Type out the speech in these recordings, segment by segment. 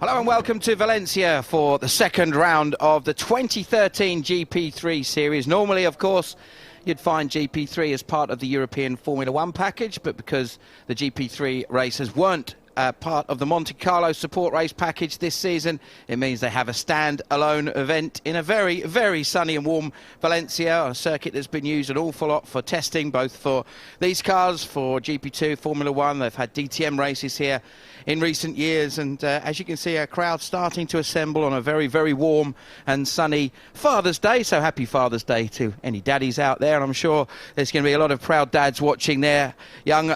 Hello and welcome to Valencia for the second round of the 2013 GP3 series. Normally, of course, you'd find GP3 as part of the European Formula One package, but because the GP3 races weren't part of the Monte Carlo support race package this season, it means they have a stand-alone event in a very, very sunny and warm Valencia, a circuit that's been used an awful lot for testing, both for these cars, for GP2, Formula One. They've had DTM races here in recent years, and as you can see, a crowd starting to assemble on a very, very warm and sunny Father's Day. So happy Father's Day to any daddies out there, and I'm sure there's going to be a lot of proud dads watching their young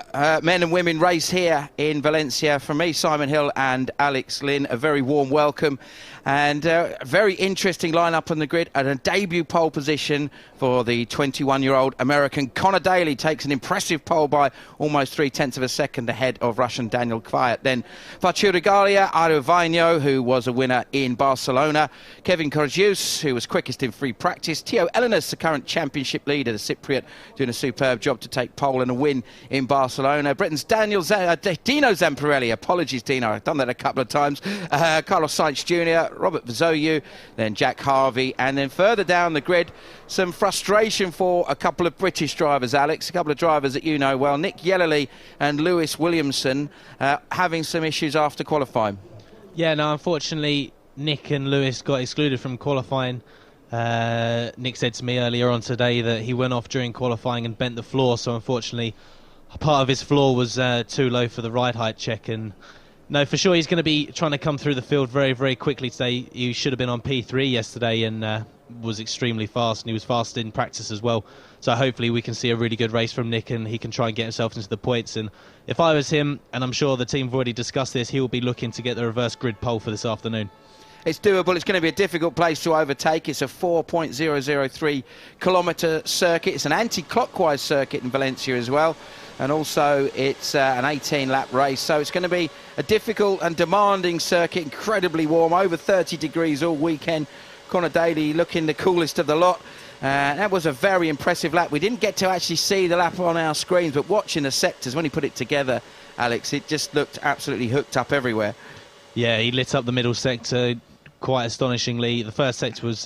men and women race here in Valencia. From me, Simon Hill and Alex Lynn, a very warm welcome, and a very interesting lineup on the grid, and a debut pole position for the 21-year-old American. Connor Daly takes an impressive pole by almost 0.3 of a second ahead of Russian Daniel Kvyat. Then Varchurigalia, Aruvino, who was a winner in Barcelona, Kevin Korzius, who was quickest in free practice, Teo Elenis, the current championship leader, the Cypriot, doing a superb job to take pole and a win in Barcelona. Britain's Dino Zamparelli, apologies Dino, I've done that a couple of times, Carlos Sainz Jr., Robert Vazoyu, then Jack Harvey, and then further down the grid, some frustration for a couple of British drivers, Alex, a couple of drivers that you know well, Nick Yellerley and Lewis Williamson, having some issues after qualifying. Yeah, no, unfortunately, Nick and Lewis got excluded from qualifying. Nick said to me earlier on today that he went off during qualifying and bent the floor, so unfortunately part of his floor was too low for the ride height check. And no, for sure he's going to be trying to come through the field very, very quickly today. He should have been on P3 yesterday and was extremely fast, and he was fast in practice as well. So hopefully we can see a really good race from Nick, and he can try and get himself into the points. And if I was him, and I'm sure the team have already discussed this, he will be looking to get the reverse grid pole for this afternoon. It's doable. It's going to be a difficult place to overtake. It's a 4.003 kilometre circuit. It's an anti-clockwise circuit in Valencia as well. And also it's an 18-lap race. So it's going to be a difficult and demanding circuit, incredibly warm, over 30 degrees all weekend. Connor Daly looking the coolest of the lot. That was a very impressive lap. We didn't get to actually see the lap on our screens, but watching the sectors, when he put it together, Alex, it just looked absolutely hooked up everywhere. Yeah, he lit up the middle sector quite astonishingly. The first sector was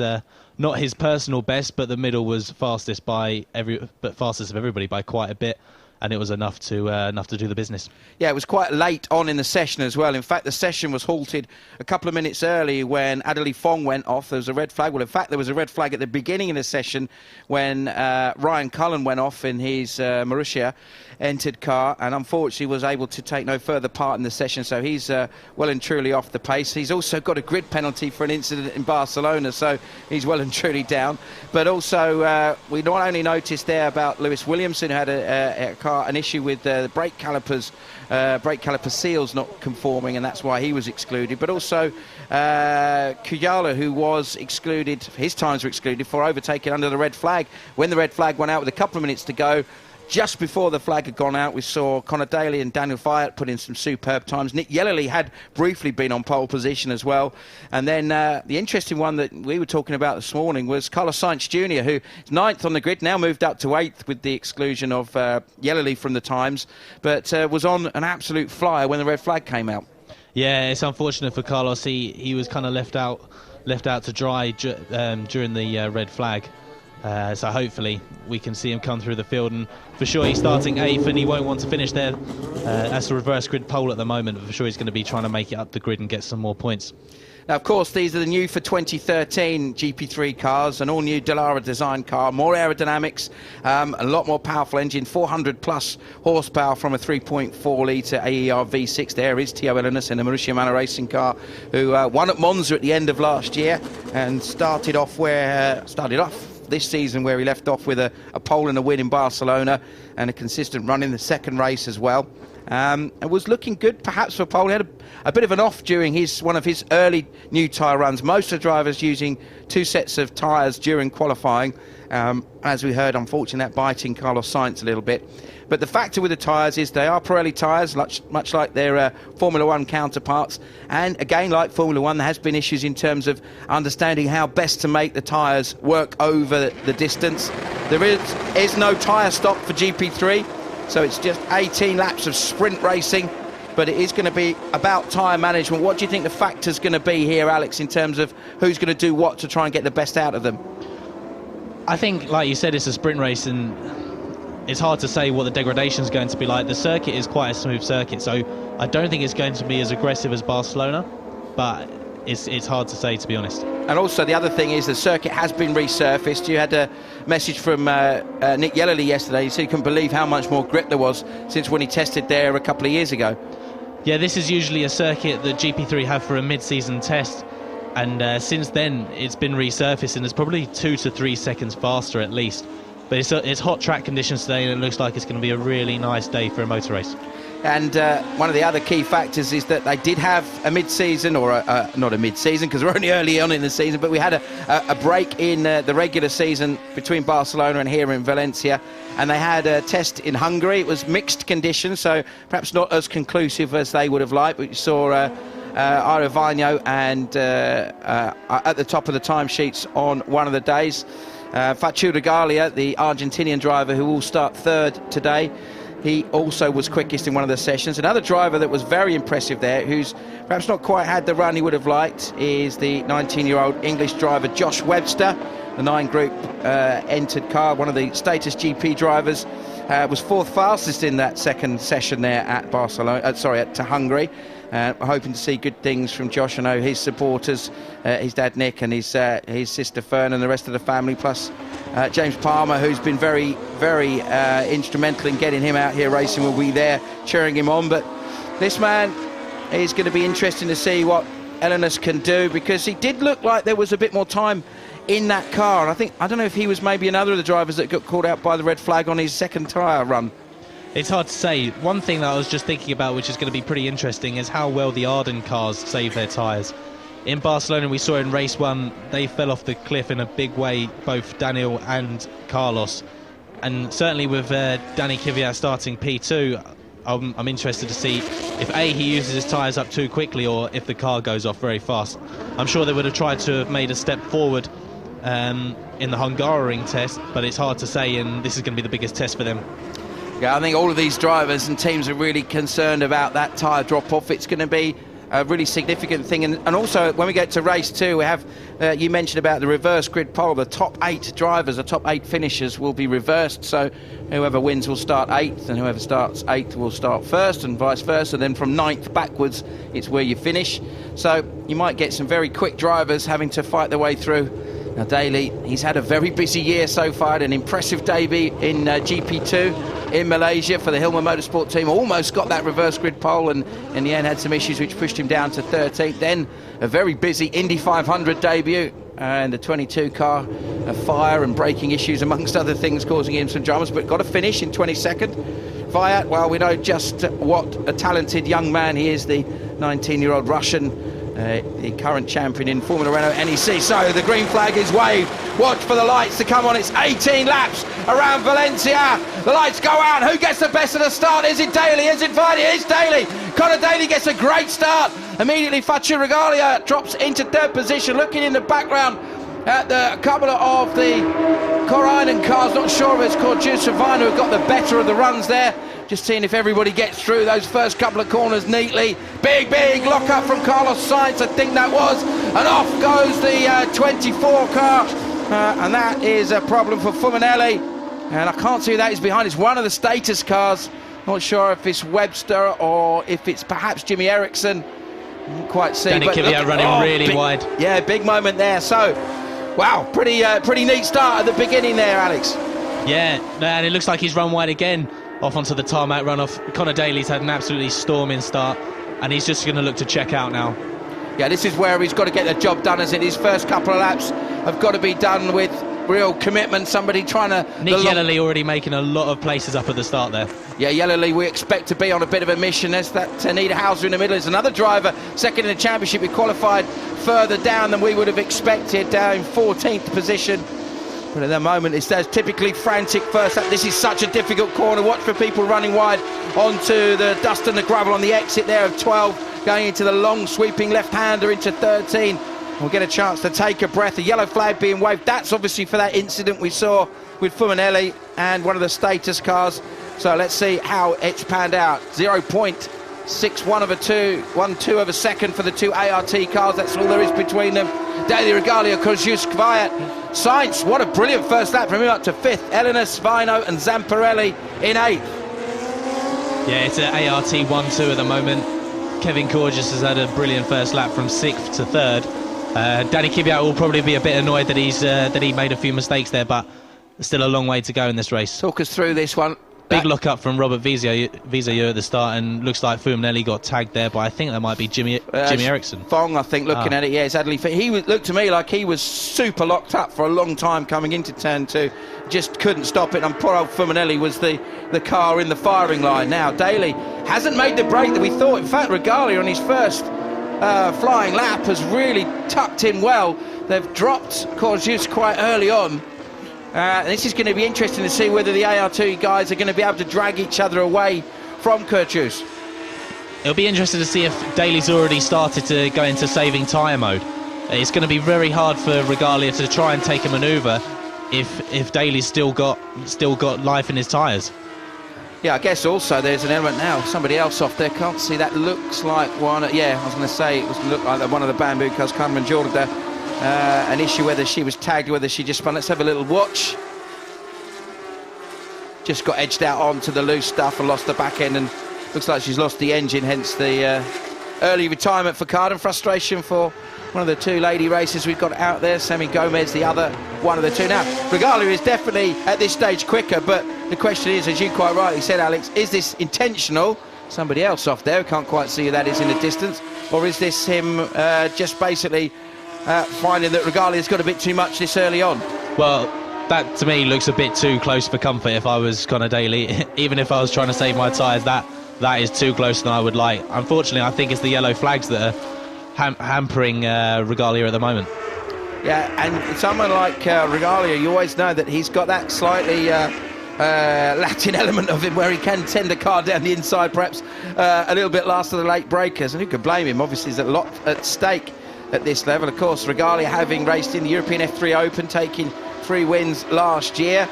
not his personal best, but the middle was fastest of everybody by quite a bit. And it was enough to do the business. Yeah, it was quite late on in the session as well. In fact, the session was halted a couple of minutes early when Adderley Fong went off. There was a red flag. Well, in fact, there was a red flag at the beginning of the session when Ryan Cullen went off in his Marussia entered car, and unfortunately was able to take no further part in the session. So he's well and truly off the pace. He's also got a grid penalty for an incident in Barcelona, so he's well and truly down. But also, we not only noticed there about Lewis Williamson, who had an issue with the brake caliper seals not conforming, and that's why he was excluded, but also Kuyala, who was excluded, his times were excluded for overtaking under the red flag. When the red flag went out with a couple of minutes to go, just before the flag had gone out, we saw Connor Daly and Daniel Kvyat put in some superb times. Nick Yellerley had briefly been on pole position as well. And then the interesting one that we were talking about this morning was Carlos Sainz Jr., who is 9th on the grid, now moved up to 8th with the exclusion of Yellerley from the times, but was on an absolute flyer when the red flag came out. Yeah, it's unfortunate for Carlos. He was kind of left out to dry during the red flag. So hopefully we can see him come through the field, and for sure he's starting 8th and he won't want to finish there as a reverse grid pole at the moment, but for sure he's going to be trying to make it up the grid and get some more points. Now, of course, these are the new for 2013 GP3 cars, an all-new Dallara design car, more aerodynamics, a lot more powerful engine, 400-plus horsepower from a 3.4-litre AER V6. There is Teo Elenis in a Marussia Manor racing car, who won at Monza at the end of last year and started off this season where he left off with a pole and a win in Barcelona and a consistent run in the second race as well. And was looking good perhaps for pole. He had a bit of an off during one of his early new tyre runs. Most of the drivers using 2 sets of tyres during qualifying. As we heard, unfortunately, that biting Carlos Sainz a little bit. But the factor with the tyres is they are Pirelli tyres, much like their Formula One counterparts. And again, like Formula One, there has been issues in terms of understanding how best to make the tyres work over the distance. There is no tyre stock for GP3, so it's just 18 laps of sprint racing. but it is going to be about tyre management. What do you think the factor's going to be here, Alex, in terms of who's going to do what to try and get the best out of them? I think, like you said, it's a sprint race, and it's hard to say what the degradation is going to be like. The circuit is quite a smooth circuit, so I don't think it's going to be as aggressive as Barcelona, but it's hard to say, to be honest. And also the other thing is the circuit has been resurfaced. You had a message from Nick Yellerly yesterday. He said he couldn't believe how much more grip there was since when he tested there a couple of years ago. Yeah, this is usually a circuit that GP3 have for a mid-season test, and since then it's been resurfaced, and it's probably 2 to 3 seconds faster at least. But it's hot track conditions today, and it looks like it's going to be a really nice day for a motor race. And one of the other key factors is that they did have a mid-season, or not a mid-season because we're only early on in the season, but we had a break in the regular season between Barcelona and here in Valencia, and they had a test in Hungary. It was mixed conditions, so perhaps not as conclusive as they would have liked, but you saw Aravano and at the top of the timesheets on one of the days. Facu Regalia, the Argentinian driver who will start third today, he also was quickest in one of the sessions. Another driver that was very impressive there, who's perhaps not quite had the run he would have liked, is the 19-year-old English driver Josh Webster. The 9 Group entered car, one of the status GP drivers, was fourth fastest in that second session there at to Hungary. We're hoping to see good things from Josh. I know his supporters, his dad Nick and his sister Fern and the rest of the family, plus James Palmer, who's been very, very instrumental in getting him out here racing, will be there cheering him on. But this man is going to be interesting to see what Elenis can do, because he did look like there was a bit more time in that car. And I don't know if he was maybe another of the drivers that got caught out by the red flag on his second tyre run. It's hard to say. One thing that I was just thinking about, which is going to be pretty interesting, is how well the Arden cars save their tyres. In Barcelona, we saw in race 1, they fell off the cliff in a big way, both Daniel and Carlos. And certainly with Danny Kvyat starting P2, I'm interested to see if A, he uses his tyres up too quickly, or if the car goes off very fast. I'm sure they would have tried to have made a step forward in the Hungaroring test, but it's hard to say, and this is going to be the biggest test for them. Yeah, I think all of these drivers and teams are really concerned about that tyre drop-off. It's going to be a really significant thing. And also, when we get to race 2, we have, you mentioned about the reverse grid pole. The top 8 drivers, the top 8 finishers will be reversed. So whoever wins will start 8th, and whoever starts 8th will start 1st, and vice versa. Then from 9th backwards, it's where you finish. So you might get some very quick drivers having to fight their way through. Now, Daly, he's had a very busy year so far, an impressive debut in GP2 in Malaysia for the Hillman Motorsport team. Almost got that reverse grid pole, and in the end had some issues which pushed him down to 13th. Then a very busy Indy 500 debut, and the 22 car, a fire and braking issues amongst other things causing him some dramas, but got a finish in 22nd. Kvyat, well, we know just what a talented young man he is, the 19-year-old Russian, the current champion in Formula Renault NEC. So the green flag is waved. Watch for the lights to come on. It's 18 laps around Valencia. The lights go out. Who gets the best of the start? Is it Daly? Is it Vardy? It's Daly. Connor Daly gets a great start. Immediately Facu Regalia drops into 3rd position. Looking in the background at the couple of the Corinen cars. Not sure if it's called Giuseppino who got the better of the runs there. Just seeing if everybody gets through those first couple of corners neatly. Big lock up from Carlos Sainz, I think that was. And off goes the 24 car. And that is a problem for Fuminelli. And I can't see who that is behind. It's one of the status cars. Not sure if it's Webster or if it's perhaps Jimmy Eriksson. Can't quite see. Danny Kvyat running really wide. Yeah, big moment there. So, wow, pretty neat start at the beginning there, Alex. Yeah, and it looks like he's run wide again. Off onto the tarmac runoff. Connor Daly's had an absolutely storming start, and he's just going to look to check out now. Yeah, this is where he's got to get the job done, as it his first couple of laps have got to be done with real commitment. Somebody trying to... Nick Yellerly already making a lot of places up at the start there. Yeah, Yellerly we expect to be on a bit of a mission. There's that Anita Hauser in the middle. There's another driver, second in the championship. He qualified further down than we would have expected, down in 14th position. But at the moment, it's typically frantic first lap. This is such a difficult corner. Watch for people running wide onto the dust and the gravel on the exit there of 12, going into the long sweeping left-hander into 13. We'll get a chance to take a breath. A yellow flag being waved. That's obviously for that incident we saw with Fuminelli and one of the status cars. So let's see how it's panned out. 0 point 1/2 of a second for the two ART cars. That's all there is between them. Daly, Regalia, Kosciusk, Kvyat, Sainz. What a brilliant first lap from him up to 5th. Elenas, Vino and Zamparelli in 8th. Yeah, it's an ART 1-2 at the moment. Kevin Kosciusk has had a brilliant first lap from 6th to 3rd. Danny Kvyat will probably be a bit annoyed that he made a few mistakes there, but there's still a long way to go in this race. Talk us through this one. Big look up from Robert Vizio at the start, and looks like Fuminelli got tagged there, but I think that might be Jimmy Eriksson. Fong, I think, looking at it, yeah, exactly. He looked to me like he was super locked up for a long time coming into turn 2. Just couldn't stop it, and poor old Fuminelli was the car in the firing line. Now, Daly hasn't made the break that we thought. In fact, Regalia on his first flying lap has really tucked in well. They've dropped Kosciusk quite early on. This is going to be interesting to see whether the AR2 guys are going to be able to drag each other away from Kosciusk. It'll be interesting to see if Daly's already started to go into saving tyre mode. It's going to be very hard for Regalia to try and take a manoeuvre if Daly's still got life in his tyres. Yeah, I guess also there's an element now. Somebody else off there, can't see that. Looks like one. Yeah, I was going to say it looked like one of the bamboo cars, Carmen Jorda. An issue whether she was tagged, whether she just spun. Let's have a little watch. Just got edged out onto the loose stuff and lost the back end, and looks like she's lost the engine, hence the early retirement for Carden. Frustration for one of the two lady racers we've got out there. Sammy Gomez, the other one of the two. Now, Regalia is definitely at this stage quicker, but the question is, as you quite rightly said, Alex, is this intentional? Somebody else off there, can't quite see who that is in the distance, or is this him just basically finding that Regalia's got a bit too much this early on? Well, that to me looks a bit too close for comfort if I was Conor Daly. Even if I was trying to save my tyres, that is too close than I would like. Unfortunately, I think it's the yellow flags that are hampering Regalia at the moment. Yeah, and someone like Regalia, you always know that he's got that slightly Latin element of him where he can tend the car down the inside, perhaps a little bit last of the late breakers, and who could blame him? Obviously, there's a lot at stake at this level. Of course, Regalia having raced in the European F3 Open, taking 3 wins last year.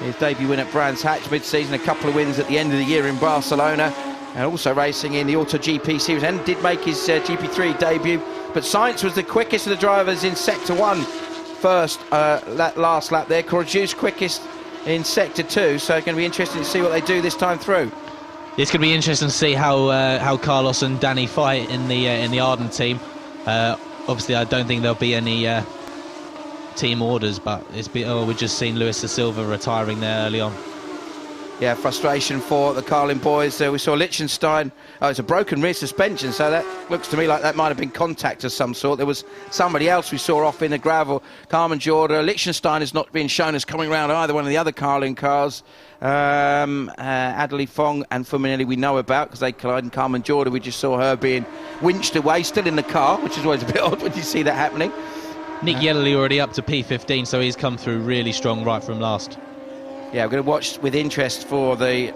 His debut win at Brands Hatch mid-season, a couple of wins at the end of the year in Barcelona, and also racing in the Auto GP Series, and did make his GP3 debut. But Sainz was the quickest of the drivers in Sector 1 first, that last lap there. Kosciusk quickest in Sector 2, so it's going to be interesting to see what they do this time through. It's going to be interesting to see how Carlos and Danny fight in the Arden team. Obviously, I don't think there'll be any team orders, but we've just seen Luis da Silva retiring there early on. Yeah, frustration for the Carlin boys. We saw Liechtenstein. Oh, it's a broken rear suspension, so that looks to me like that might have been contact of some sort. There was somebody else we saw off in the gravel. Carmen Jorda. Liechtenstein has not been shown as coming around either one of the other Carlin cars. Adderley Fong and Fuminelli we know about because they collided. Carmen Jorda, we just saw her being winched away, still in the car, which is always a bit odd when you see that happening. Nick Yellerly already up to P15, so he's come through really strong right from last. Yeah, we're going to watch with interest for the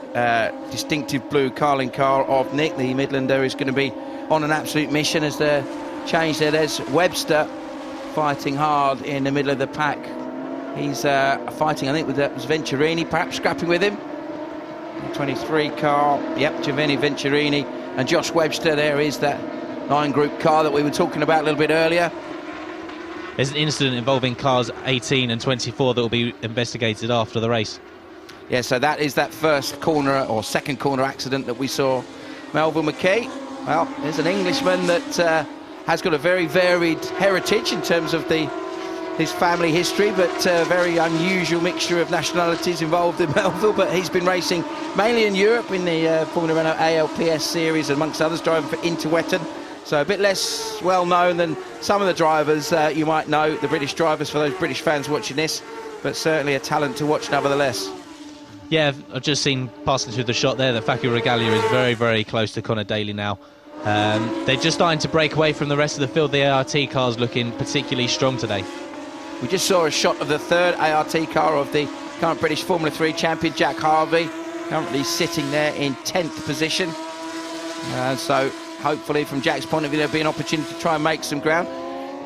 distinctive blue Carlin car of Nick. The Midlander is going to be on an absolute mission as they're changed there. There's Webster fighting hard in the middle of the pack. He's fighting, I think, that was Venturini, perhaps scrapping with him. The 23 car, yep, Giovanni Venturini and Josh Webster. There is that 9-group car that we were talking about a little bit earlier. There's an incident involving cars 18 and 24 that will be investigated after the race. Yeah, so that is that first corner or second corner accident that we saw. Melville McKay, well, there's an Englishman that has got a very varied heritage in terms of his family history, but a very unusual mixture of nationalities involved in Melville. But he's been racing mainly in Europe in the Formula Renault ALPS series, amongst others, driving for Interwetten. So a bit less well known than some of the drivers you might know, the British drivers, for those British fans watching this, but certainly a talent to watch nevertheless. Yeah, I've just seen passing through the shot there that Fakir Regalia is very, very close to Conor Daly now. They're just starting to break away from the rest of the field. The ART car's looking particularly strong today. We just saw a shot of the third ART car of the current British Formula 3 champion, Jack Harvey, currently sitting there in 10th position. So hopefully from Jack's point of view there'll be an opportunity to try and make some ground.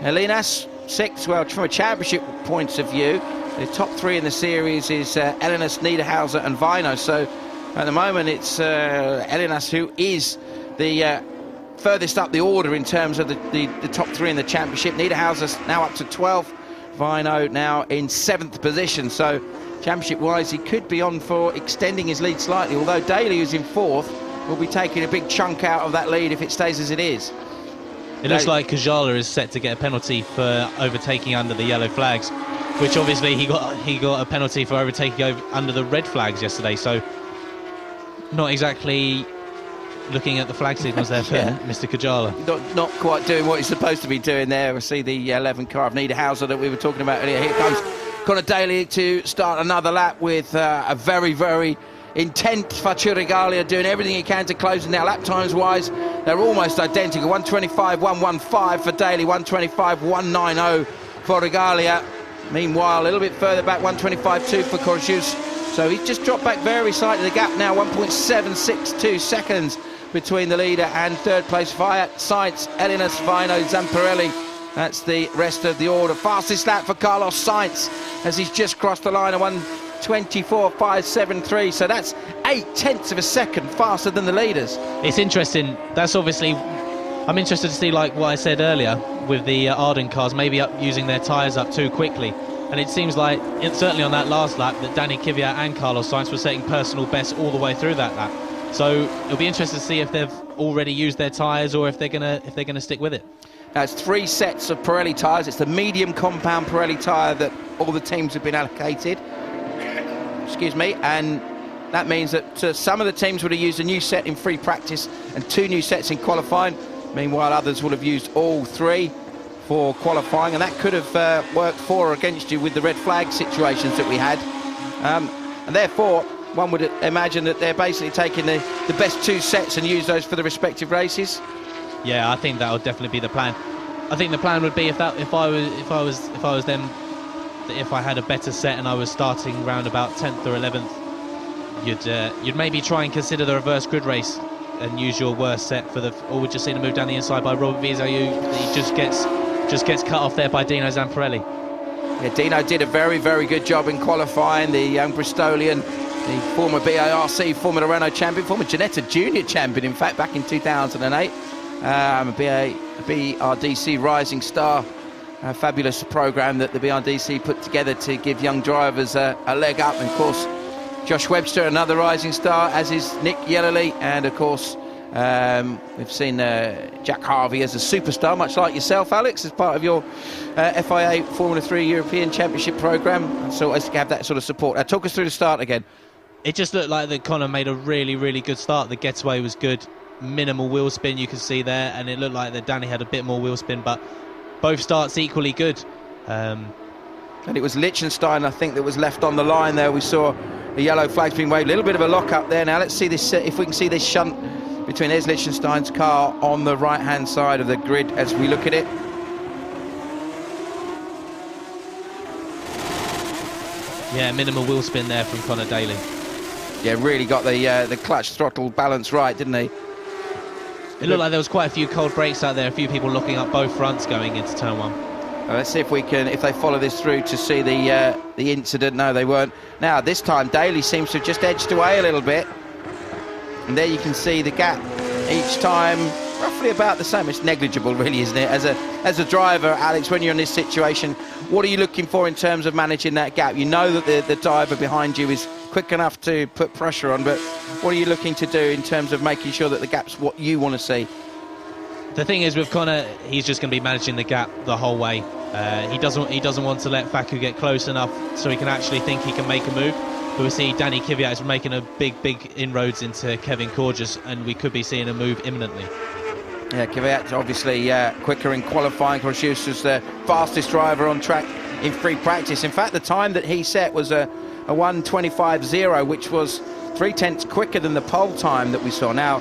Elinas, 6th. Well, from a championship point of view, the top 3 in the series is Elinas, Niederhauser and Vino. So at the moment it's Elinas who is the furthest up the order in terms of the top 3 in the championship. Niederhauser's now up to 12th. Vino now in 7th position. So championship-wise, he could be on for extending his lead slightly, although Daly, who's in 4th, will be taking a big chunk out of that lead if it stays as it is. It looks like Kajala is set to get a penalty for overtaking under the yellow flags, which obviously he got a penalty for overtaking under the red flags yesterday, so not exactly looking at the flag signals there for Mr. Kajala. Not quite doing what he's supposed to be doing there. We see the 11 car of Niederhauser that we were talking about earlier. Here comes Conor Daly to start another lap with a very, very intent Faccio Regalia, doing everything he can to close it now. Lap times wise, they're almost identical. 1:25.115 for Daly, 1:25.190 for Regalia. Meanwhile, a little bit further back, 1:25.2 for Corjus. So he's just dropped back very slightly. The gap now 1.762 seconds between the leader and third place. Fiat, Sainz, Elinas, Vino, Zamparelli. That's the rest of the order. Fastest lap for Carlos Sainz as he's just crossed the line at 1:24.573. So that's 0.8 of a second faster than the leaders. It's interesting. That's obviously, I'm interested to see, like what I said earlier with the Arden cars, maybe using their tyres up too quickly. And it seems like, certainly on that last lap, that Danny Kvyat and Carlos Sainz were setting personal bests all the way through that lap. So it'll be interesting to see if they've already used their tyres or if they're gonna stick with it. Now it's 3 sets of Pirelli tyres. It's the medium compound Pirelli tyre that all the teams have been allocated. Excuse me, and that means that some of the teams would have used a new set in free practice and 2 new sets in qualifying. Meanwhile, others will have used all 3 for qualifying, and that could have worked for or against you with the red flag situations that we had. And therefore, one would imagine that they're basically taking the best 2 sets and use those for the respective races. Yeah, I think that would definitely be the plan. I think the plan would be if I was them, if I had a better set and I was starting round about 10th or 11th, you'd maybe try and consider the reverse grid race and use your worst set for or we'd just see them move down the inside by Robert Vizeu. He just gets cut off there by Dino Zamparelli. Yeah, Dino did a very, very good job in qualifying. The young Bristolian, the former BARC Formula Renault champion, former Ginetta Junior champion, in fact, back in 2008. A BRDC Rising Star, a fabulous program that the BRDC put together to give young drivers a leg up. And of course, Josh Webster, another rising star, as is Nick Yellerly, and of course we've seen Jack Harvey as a superstar, much like yourself, Alex, as part of your FIA Formula 3 European Championship program. So as to have that sort of support. Talk us through the start again. It just looked like that Conor made a really, really good start. The getaway was good, minimal wheel spin you can see there, and it looked like that Danny had a bit more wheel spin, but both starts equally good. And it was Liechtenstein, I think, that was left on the line there. We saw the yellow flags being waved. A little bit of a lock up there. Now let's see this, if we can see this shunt between there's Liechtenstein's car on the right hand side of the grid as we look at it. Yeah, minimal wheel spin there from Conor Daly. Yeah, really got the clutch throttle balance right, didn't he? It looked like there was quite a few cold brakes out there, a few people locking up both fronts going into turn 1. Let's see if we can, if they follow this through to see the incident. No, they weren't. Now this time Daly seems to have just edged away a little bit, and there you can see the gap each time roughly about the same. It's negligible, really, isn't it? As a driver, Alex, when you're in this situation, what are you looking for in terms of managing that gap? You know that the driver behind you is quick enough to put pressure on, but what are you looking to do in terms of making sure that the gap's what you want to see? The thing is with Conor, he's just going to be managing the gap the whole way. He doesn't want to let Facu get close enough so he can actually think he can make a move. But we see Danny Kvyat is making a big inroads into Kevin Corjus, and we could be seeing a move imminently. Yeah, Kvyat's obviously quicker in qualifying. Corjus was the fastest driver on track in free practice. In fact, the time that he set was a 1:25.0, which was 0.3 quicker than the pole time that we saw. Now,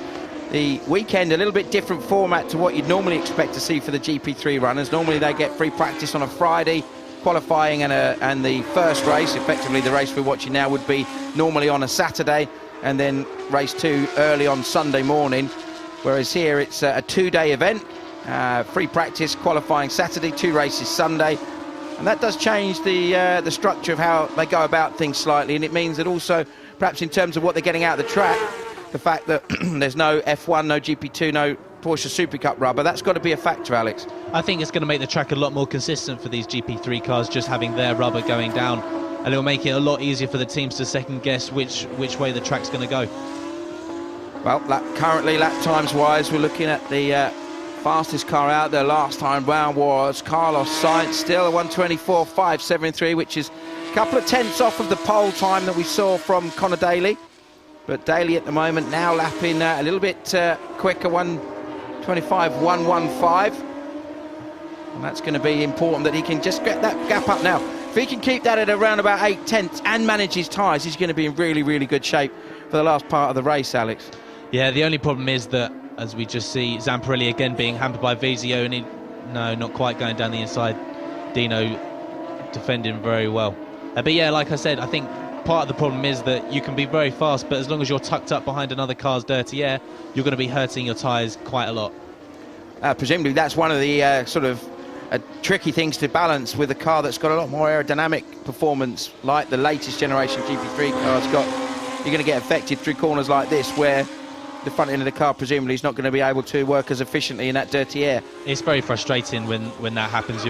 the weekend, a little bit different format to what you'd normally expect to see for the GP3 runners. Normally they get free practice on a Friday, qualifying and the first race, effectively the race we're watching now, would be normally on a Saturday, and then race 2 early on Sunday morning. Whereas here it's a 2-day event, free practice, qualifying Saturday, 2 races Sunday. And that does change the structure of how they go about things slightly, and it means that also, perhaps in terms of what they're getting out of the track, the fact that there's no F1, no GP2, no Porsche Super Cup rubber, that's got to be a factor, Alex. I think it's going to make the track a lot more consistent for these GP3 cars, just having their rubber going down, and it'll make it a lot easier for the teams to second guess which way the track's going to go. Well, currently lap times wise, we're looking at the fastest car out there last time round was Carlos Sainz, still a 1:24.573, which is a couple of tenths off of the pole time that we saw from Conor Daly. But Daly at the moment now lapping a little bit quicker, 1:25.115. And that's going to be important that he can just get that gap up now. If he can keep that at around about 8 tenths and manage his tyres, he's going to be in really, really good shape for the last part of the race, Alex. Yeah, the only problem is that, as we just see, Zamparelli again being hampered by Visioni. No, not quite going down the inside. Dino defending very well. But yeah, like I said, I think part of the problem is that you can be very fast, but as long as you're tucked up behind another car's dirty air, you're going to be hurting your tyres quite a lot. Presumably that's one of the sort of tricky things to balance with a car that's got a lot more aerodynamic performance, like the latest generation GP3 car's got. You're going to get affected through corners like this, where the front end of the car presumably is not going to be able to work as efficiently in that dirty air. It's very frustrating when that happens.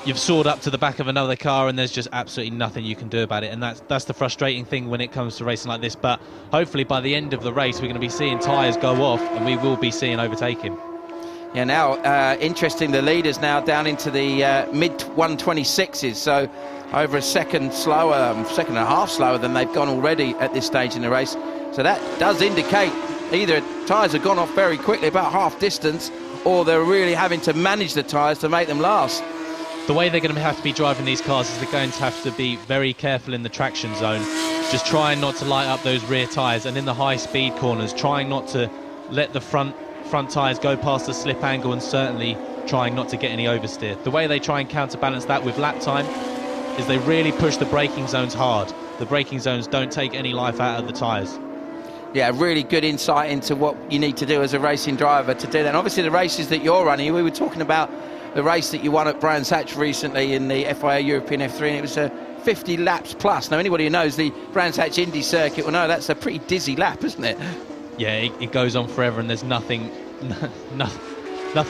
You've soared up to the back of another car and there's just absolutely nothing you can do about it, and that's the frustrating thing when it comes to racing like this. But hopefully by the end of the race we're going to be seeing tyres go off and we will be seeing overtaking. Yeah, now interesting, the leaders now down into the mid 126s, so over a second slower, second and a half slower than they've gone already at this stage in the race. So that does indicate either tyres have gone off very quickly, about half distance, or they're really having to manage the tyres to make them last. The way they're going to have to be driving these cars is they're going to have to be very careful in the traction zone, just trying not to light up those rear tyres, and in the high speed corners trying not to let the front tyres go past the slip angle, and certainly trying not to get any oversteer. The way they try and counterbalance that with lap time is they really push the braking zones hard. The braking zones don't take any life out of the tyres. Yeah, really good insight into what you need to do as a racing driver to do that. And obviously the races that you're running, we were talking about the race that you won at Brands Hatch recently in the FIA European F3, and it was 50 laps plus. Now anybody who knows the Brands Hatch Indy circuit will know that's a pretty dizzy lap, isn't it? Yeah, it goes on forever, and there's nothing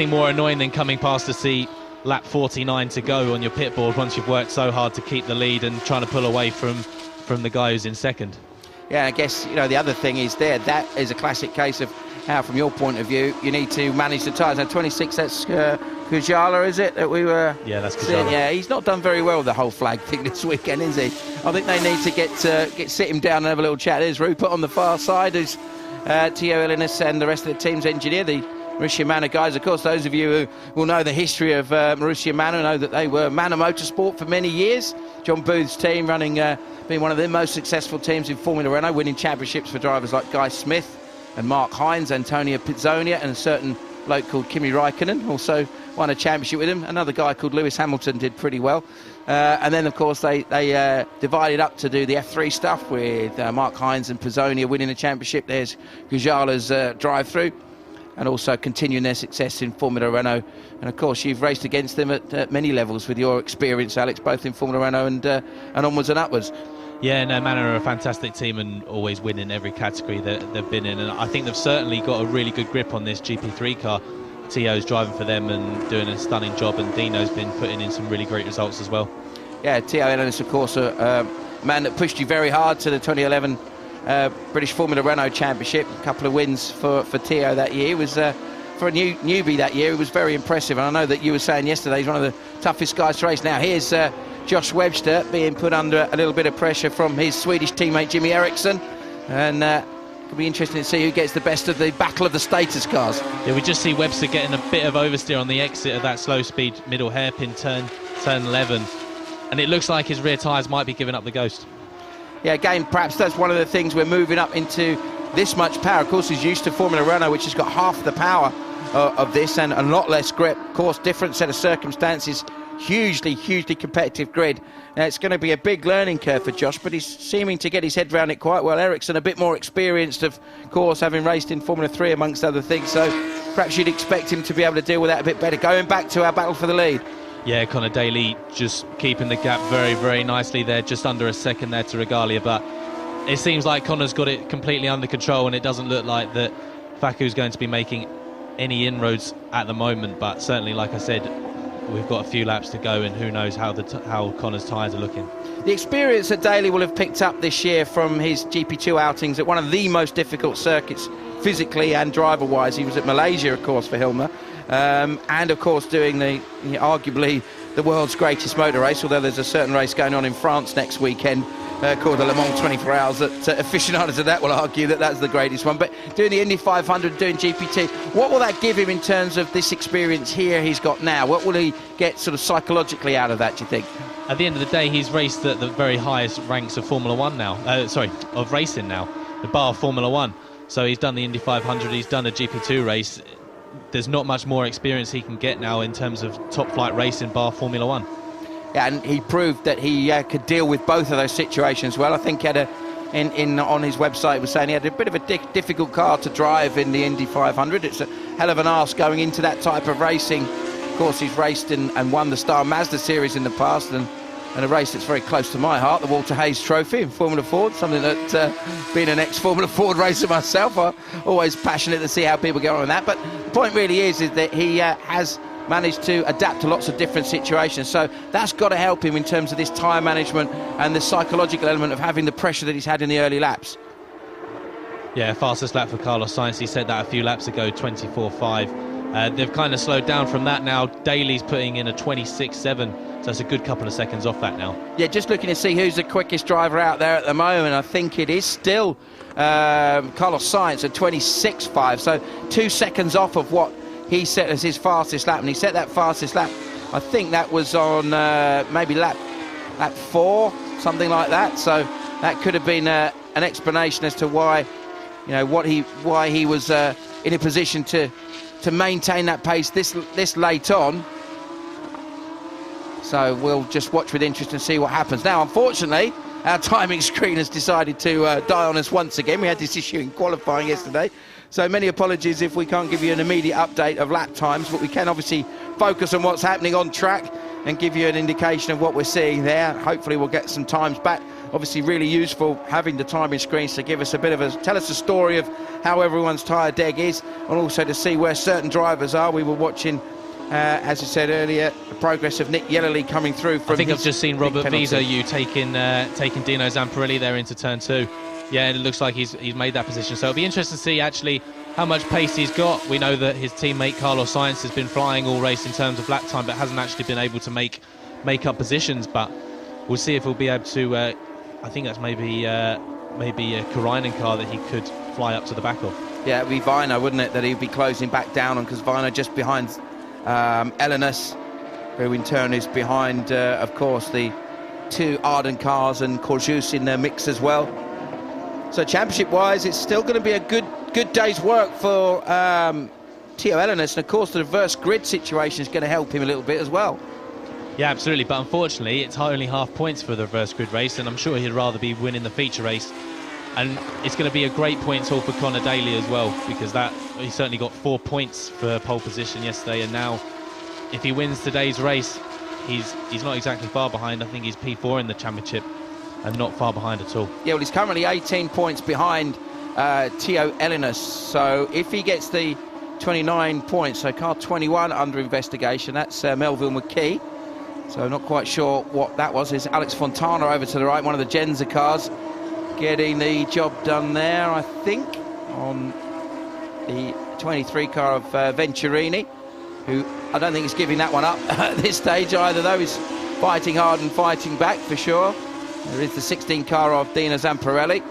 more annoying than coming past to see lap 49 to go on your pit board once you've worked so hard to keep the lead and trying to pull away from the guy who's in second. Yeah, I guess, you know, the other thing is that is a classic case of how, from your point of view, you need to manage the tyres. Now, 26, that's Kujala, is it, that we were... Yeah, that's Kujala. Yeah, he's not done very well with the whole flag thing this weekend, is he? I think they need to sit him down and have a little chat. There's Rupert on the far side, who's Tio Ilinas and the rest of the team's engineer, the Marussia Manor guys. Of course, those of you who will know the history of Marussia Manor know that they were Manor Motorsport for many years. John Booth's team running, being one of the most successful teams in Formula Renault, winning championships for drivers like Guy Smith and Mark Hines, Antonio Pizzonia, and a certain bloke called Kimi Räikkönen also won a championship with him. Another guy called Lewis Hamilton did pretty well. And then, of course, they divided up to do the F3 stuff with Mark Hines and Pizzonia winning the championship. There's Kujala's drive-through, and also continuing their success in Formula Renault. And of course you've raced against them at many levels with your experience, Alex, both in Formula Renault and onwards and upwards. Yeah, no, Manor are a fantastic team and always win in every category that they've been in, and I think they've certainly got a really good grip on this GP3 car. Tio's driving for them and doing a stunning job, and Dino's been putting in some really great results as well. Yeah, Tio Ellis, of course, a man that pushed you very hard to the 2011 British Formula Renault Championship. A couple of wins for Tio that year. It was for a newbie that year. It was very impressive, and I know that you were saying yesterday he's one of the toughest guys to race. Now here's Josh Webster being put under a little bit of pressure from his Swedish teammate Jimmy Eriksson, and it'll be interesting to see who gets the best of the battle of the status cars. Yeah, we just see Webster getting a bit of oversteer on the exit of that slow speed middle hairpin turn 11, and it looks like his rear tyres might be giving up the ghost. Yeah, again, perhaps that's one of the things we're moving up into this much power. Of course, he's used to Formula Renault, which has got half the power of this and a lot less grip. Of course, different set of circumstances, hugely competitive grid. Now, it's going to be a big learning curve for Josh, but he's seeming to get his head around it quite well. Ericsson, a bit more experienced, of course, having raced in Formula 3 amongst other things, so perhaps you'd expect him to be able to deal with that a bit better. Going back to our battle for the lead. Yeah, Conor Daly just keeping the gap very, very nicely there, just under a second there to Regalia, but it seems like Connor's got it completely under control, and it doesn't look like that Facu's going to be making any inroads at the moment. But certainly, like I said, we've got a few laps to go, and who knows how Connor's tyres are looking. The experience that Daly will have picked up this year from his GP2 outings at one of the most difficult circuits physically and driver-wise. He was at Malaysia, of course, for Hilmer, and of course doing arguably the world's greatest motor race, although there's a certain race going on in France next weekend called the Le Mans 24 Hours that aficionados of that will argue that that's the greatest one. But doing the Indy 500, doing GP2, what will that give him in terms of this experience here he's got now? What will he get sort of psychologically out of that, do you think? At the end of the day, he's raced at the very highest ranks of Formula One now. Of racing now, the bar of Formula One. So he's done the Indy 500, he's done a GP2 race. There's not much more experience he can get now in terms of top flight racing bar Formula One. Yeah, and he proved that he could deal with both of those situations well. I think he had on his website he was saying he had a bit of a difficult car to drive in the Indy 500. It's a hell of an ask going into that type of racing. Of course, he's raced and won the Star Mazda series in the past, and a race that's very close to my heart, the Walter Hayes Trophy in Formula Ford, something that, being an ex-Formula Ford racer myself, I'm always passionate to see how people go on with that. But the point really is that he has managed to adapt to lots of different situations. So that's got to help him in terms of this tyre management and the psychological element of having the pressure that he's had in the early laps. Yeah, fastest lap for Carlos Sainz. He said that a few laps ago, 24.5. They've kind of slowed down from that now. Daly's putting in a 26.7. So it's a good couple of seconds off that now. Yeah, just looking to see who's the quickest driver out there at the moment. I think it is still Carlos Sainz at 26.5. So 2 seconds off of what he set as his fastest lap. And he set that fastest lap, I think that was on maybe lap 4, something like that. So that could have been an explanation as to why, why he was in a position to maintain that pace this late on. So we'll just watch with interest and see what happens. Now, unfortunately, our timing screen has decided to die on us once again. We had this issue in qualifying yesterday. So many apologies if we can't give you an immediate update of lap times, but we can obviously focus on what's happening on track and give you an indication of what we're seeing there. Hopefully we'll get some times back. Obviously really useful having the timing screens to give us tell us a story of how everyone's tyre deg is, and also to see where certain drivers are. We were watching, as I said earlier, the progress of Nick Yellerly coming through from. I think I've just seen Robert Vizo taking Dino Zamparelli there into turn 2. Yeah, it looks like he's made that position. So it'll be interesting to see actually how much pace he's got. We know that his teammate Carlos Sainz has been flying all race in terms of lap time, but hasn't actually been able to make up positions. But we'll see if he'll be able to. I think that's maybe a Karainen car that he could fly up to the back of. Yeah, it'd be Vino, wouldn't it, that he'd be closing back down on, because Vino just behind Elenas, who in turn is behind, of course, the 2 Arden cars and Corjus in their mix as well. So championship-wise, it's still going to be a good day's work for Theo Elenas, and of course the reverse grid situation is going to help him a little bit as well. Yeah, absolutely, but unfortunately it's only half points for the reverse grid race, and I'm sure he'd rather be winning the feature race. And it's going to be a great points haul for Connor Daly as well, because he certainly got 4 points for pole position yesterday, and now if he wins today's race, he's not exactly far behind. I think he's P4 in the championship and not far behind at all. Yeah, well, he's currently 18 points behind Theo Elenas, so if he gets the 29 points, so car 21 under investigation, that's Melville McKee. So I'm not quite sure what that was. There's Alex Fontana over to the right, one of the Genza cars, getting the job done there, I think, on the 23 car of Venturini, who I don't think is giving that one up at this stage either, though. He's fighting hard and fighting back for sure. There is the 16 car of Dino Zamparelli,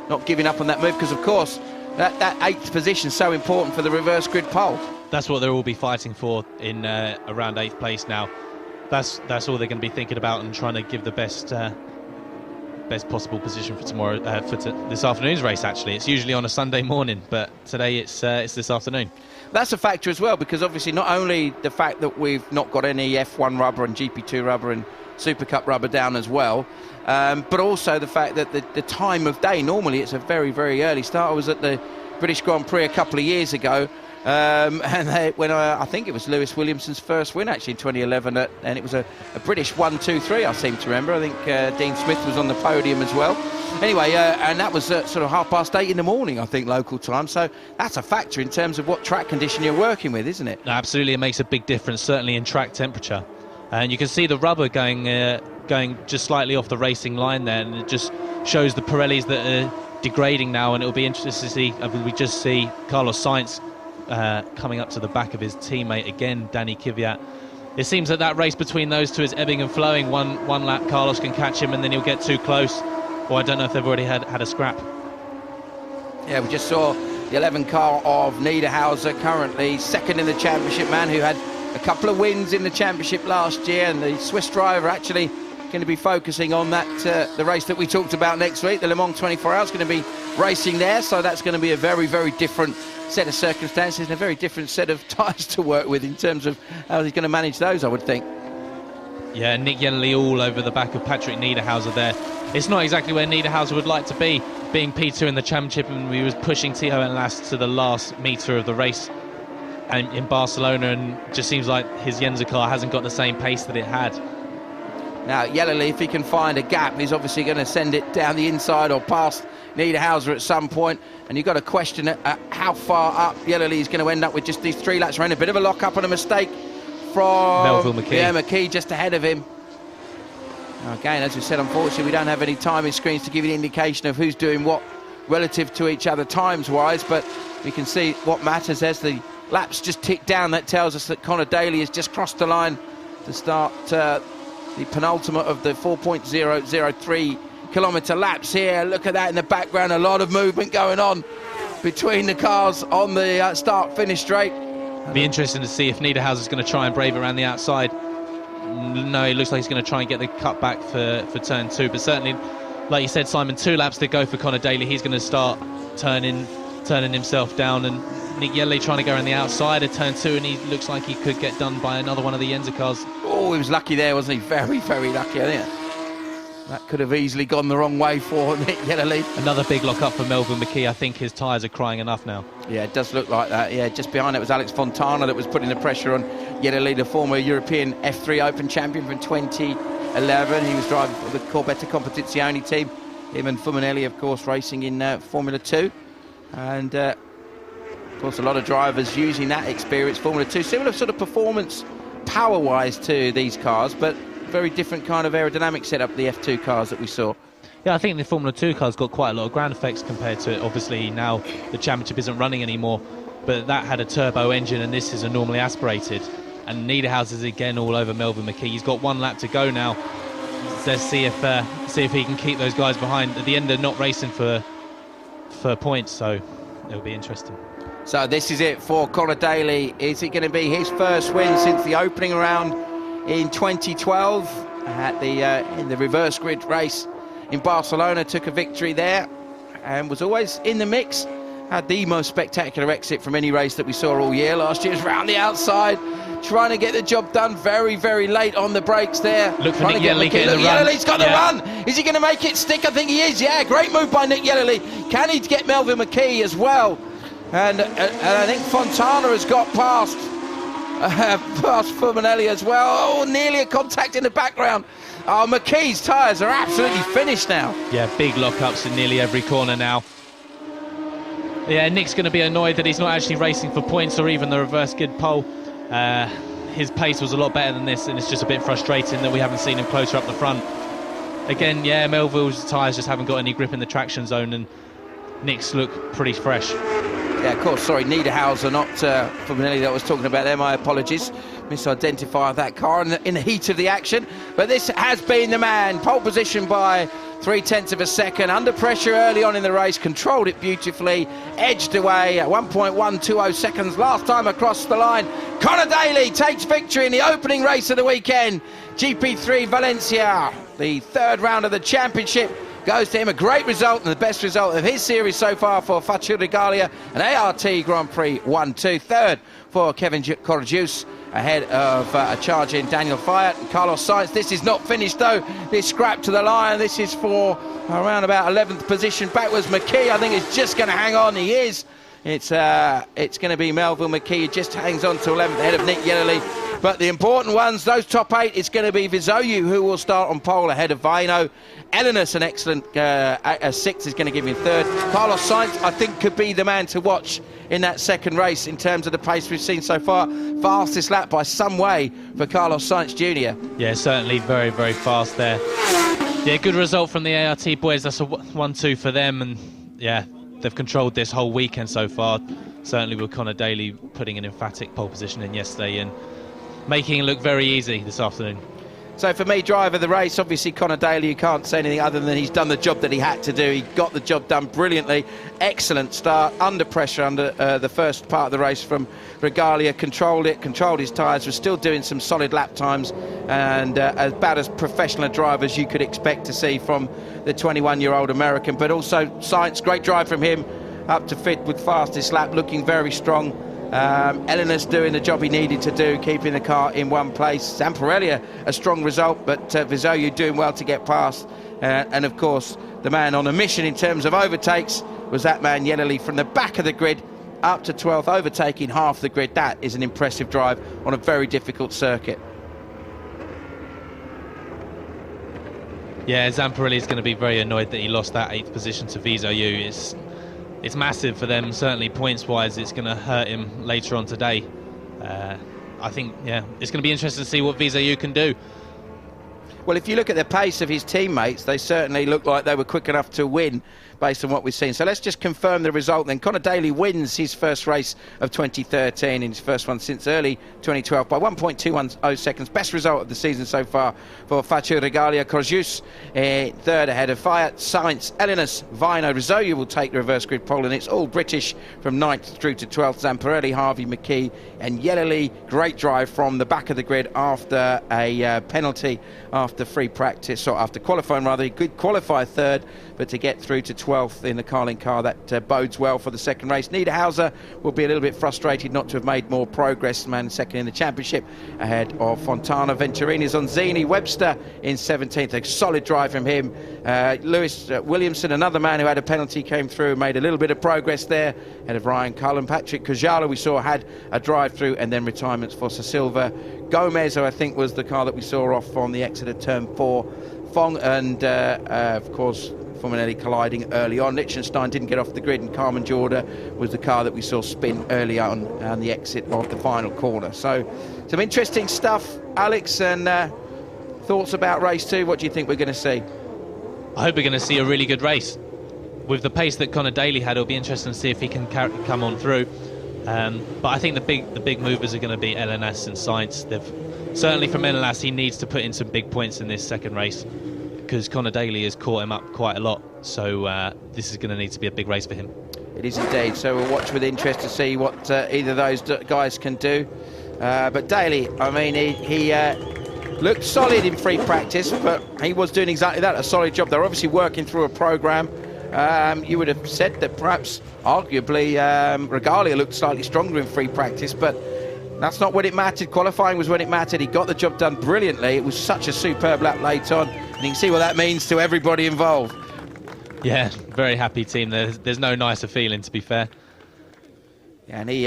not giving up on that move, because of course that 8th position is so important for the reverse grid pole. That's what they'll all be fighting for in around 8th place now. That's all they're going to be thinking about, and trying to give the best possible position for tomorrow, this afternoon's race. Actually, it's usually on a Sunday morning, but today it's this afternoon. That's a factor as well, because obviously not only the fact that we've not got any F1 rubber and GP2 rubber and Super Cup rubber down as well, but also the fact that the time of day, normally it's a very, very early start. I was at the British Grand Prix a couple of years ago, And I think it was Lewis Williamson's first win actually in 2011, and it was a British 1-2-3. I seem to remember. I think Dean Smith was on the podium as well. Anyway, and that was sort of 8:30 in the morning, I think, local time. So that's a factor in terms of what track condition you're working with, isn't it? Absolutely, it makes a big difference, certainly in track temperature. And you can see the rubber going just slightly off the racing line there, and it just shows the Pirellis that are degrading now. And it'll be interesting to see. We just see Carlos Sainz coming up to the back of his teammate again, Danny Kvyat. It seems that race between those two is ebbing and flowing. One lap Carlos can catch him and then he'll get too close, or I don't know if they've already had a scrap. Yeah, we just saw the 11 car of Niederhauser, currently second in the championship, man, who had a couple of wins in the championship last year, and the Swiss driver actually going to be focusing on that the race that we talked about next week, the Le Mans 24 Hours, going to be racing there. So that's going to be a very, very different set of circumstances and a very different set of tyres to work with in terms of how he's going to manage those, I would think. Yeah, Nick Yellerly all over the back of Patrick Niederhauser there. It's not exactly where Niederhauser would like to be, being P2 in the championship, and he was pushing Tio and Last to the last metre of the race and in Barcelona, and just seems like his Yenza car hasn't got the same pace that it had. Now, Yellerly, if he can find a gap, he's obviously going to send it down the inside or past Niederhauser at some point, and you've got to question how far up Yellerly is going to end up with just these 3 laps. We're in a bit of a lock-up and a mistake from Melville McKee. Yeah, McKee just ahead of him. Now, again, as we said, unfortunately, we don't have any timing screens to give you an indication of who's doing what relative to each other times-wise, but we can see what matters as the laps just tick down. That tells us that Connor Daly has just crossed the line to start the penultimate of the 4.003 kilometre laps here. Look at that in the background, a lot of movement going on between the cars on the start-finish straight. Be interesting to see if Niederhauser's going to try and brave around the outside. No, it looks like he's going to try and get the cut back for turn 2, but certainly, like you said, Simon, 2 laps to go for Connor Daly. He's going to start turning himself down, and Nick Yellerly trying to go around the outside of turn 2, and he looks like he could get done by another one of the Yenza cars. Oh, he was lucky there, wasn't he? Very, very lucky, I think. That could have easily gone the wrong way for Nick Yellerly. Another big lock-up for Melvin McKee. I think his tyres are crying enough now. Yeah, it does look like that. Yeah, just behind it was Alex Fontana that was putting the pressure on Yellerly, the former European F3 Open champion from 2011. He was driving for the Corbetta Competizione team. Him and Fuminelli, of course, racing in Formula 2. And, of course, a lot of drivers using that experience, Formula 2. Similar sort of performance, power-wise, to these cars, but very different kind of aerodynamic setup, the F2 cars that we saw. Yeah, I think the Formula 2 car's got quite a lot of ground effects compared to it. Obviously, now the championship isn't running anymore, but that had a turbo engine and this is a normally aspirated. And Niederhauser's again all over Melvin McKee. He's got 1 lap to go now. Let's see if he can keep those guys behind. At the end, they're not racing for points, so it'll be interesting. So this is it for Connor Daly. Is it going to be his first win since the opening round in 2012 at in the reverse grid race in Barcelona? Took a victory there and was always in the mix. Had the most spectacular exit from any race that we saw all year. Last year was round the outside, trying to get the job done very, very late on the brakes there. Look for Nick Yellerly getting the run. Yellerly's got the run. Is he going to make it stick? I think he is. Yeah, great move by Nick Yellerly. Can he get Melvin McKee as well? And I think Fontana has got past Fuminelli as well. Oh, nearly a contact in the background. Oh, McKee's tyres are absolutely finished now. Yeah, big lockups in nearly every corner now. Yeah, Nick's going to be annoyed that he's not actually racing for points or even the reverse grid pole. His pace was a lot better than this, and it's just a bit frustrating that we haven't seen him closer up the front. Again, yeah, Melville's tyres just haven't got any grip in the traction zone, and Nick's look pretty fresh. Yeah, of course, sorry, Niederhauser, not Fuminelli that I was talking about there, my apologies. Misidentified that car in the heat of the action. But this has been the man. Pole position by 0.3 of a second. Under pressure early on in the race, controlled it beautifully, edged away at 1.120 seconds last time across the line. Connor Daly takes victory in the opening race of the weekend. GP3 Valencia, the 3rd round of the championship, goes to him. A great result and the best result of his series so far for Faccio Regalia, an ART Grand Prix 1-2. 3rd for Kevin Corjus, ahead of a charge in Daniel Fiat and Carlos Sainz. This is not finished though. This scrap to the line. This is for around about 11th position backwards. McKee, I think, is just going to hang on. He is. It's going to be Melville McKee, who just hangs on to 11th ahead of Nick Yellerly. But the important ones, those top 8, it's going to be Vizoyu, who will start on pole ahead of Vaino. Elenis, an excellent 6th, is going to give him 3rd. Carlos Sainz, I think, could be the man to watch in that second race in terms of the pace we've seen so far. Fastest lap by some way for Carlos Sainz Jr. Yeah, certainly very, very fast there. Yeah, good result from the ART boys. That's a 1-2 for them, and yeah, they've controlled this whole weekend so far. Certainly with Connor Daly putting an emphatic pole position in yesterday and making it look very easy this afternoon. So for me, driver of the race, obviously Connor Daly, you can't say anything other than he's done the job that he had to do. He got the job done brilliantly. Excellent start, under pressure under the first part of the race from Regalia. Controlled it, controlled his tyres, was still doing some solid lap times, and about as professional a driver as you could expect to see from the 21-year-old American. But also Sainz, great drive from him, up to 5th with fastest lap, looking very strong. Elenis doing the job he needed to do, keeping the car in one place. Zamparelli, a strong result, but Vizoyu doing well to get past. And of course, the man on a mission in terms of overtakes was that man Yellerly from the back of the grid up to 12th, overtaking half the grid. That is an impressive drive on a very difficult circuit. Yeah, Zamparelli is going to be very annoyed that he lost that 8th position to Vizoyu. It's massive for them, certainly points-wise. It's going to hurt him later on today. I think, yeah, it's going to be interesting to see what Vizoyu can do. Well, if you look at the pace of his teammates, they certainly look like they were quick enough to win based on what we've seen. So let's just confirm the result then. Connor Daly wins his first race of 2013, in his first one since early 2012 by 1.210 seconds. Best result of the season so far for Faccio Regalia. Corjus, 3rd ahead of Fiat, Sainz, Elenis, Vaino. Vizoyu will take the reverse grid pole, and it's all British from 9th through to 12th. Zamparelli, Harvey, McKee and Yellerly. Great drive from the back of the grid after a penalty, after free practice, or after qualifying rather. He could qualify 3rd, but to get through to 12th in the Carling car, that bodes well for the second race. Niederhauser will be a little bit frustrated not to have made more progress, man second in the championship ahead of Fontana. Venturini's on Zini, Webster in 17th, a solid drive from him. Lewis Williamson, another man who had a penalty, came through and made a little bit of progress there ahead of Ryan Cullen. Patrick Kajala we saw had a drive through, and then retirements for Sir Silva. Gomez, who I think was the car that we saw off on the exit of turn 4. Fong and of course Formanelli colliding early on. Liechtenstein didn't get off the grid, and Carmen Jorda was the car that we saw spin early on the exit of the final corner. So some interesting stuff, Alex, and thoughts about race 2. What do you think we're going to see? I hope we're going to see a really good race. With the pace that Connor Daly had, it'll be interesting to see if he can come on through. But I think the big movers are going to be Elenas and Sainz. Certainly from Elenas, he needs to put in some big points in this second race, because Connor Daly has caught him up quite a lot. So this is going to need to be a big race for him. It is indeed. So we'll watch with interest to see what either of those guys can do. But Daly, I mean, he looked solid in free practice, but he was doing exactly that, a solid job. They're obviously working through a programme. You would have said that perhaps, arguably, Regalia looked slightly stronger in free practice, but that's not when it mattered. Qualifying was when it mattered. He got the job done brilliantly. It was such a superb lap late on, and you can see what that means to everybody involved. Yeah, very happy team. There's no nicer feeling, to be fair. Yeah, and he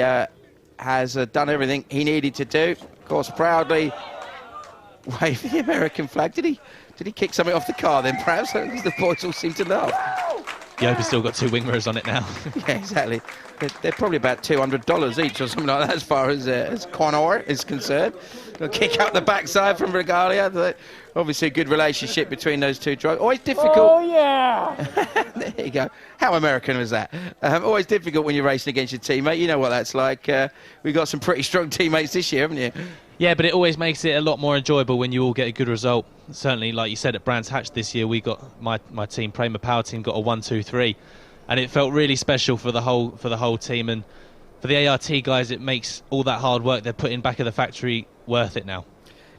has done everything he needed to do. Of course, proudly waving the American flag. Did he kick something off the car then, perhaps? Because the boys all seem to laugh. You hope he's still got 2 wing mirrors on it now. Yeah, exactly. They're probably about $200 each or something like that, as far as Connor is concerned. A kick out the backside from Regalia. Obviously a good relationship between those two drivers. Always difficult. Oh, yeah. There you go. How American was that? Always difficult when you're racing against your teammate. You know what that's like. We've got some pretty strong teammates this year, haven't you? Yeah, but it always makes it a lot more enjoyable when you all get a good result. Certainly, like you said, at Brands Hatch this year, we got my team, Prema Power Team, got a 1-2-3, and it felt really special for the whole team. And for the ART guys, it makes all that hard work they're putting back at the factory worth it now.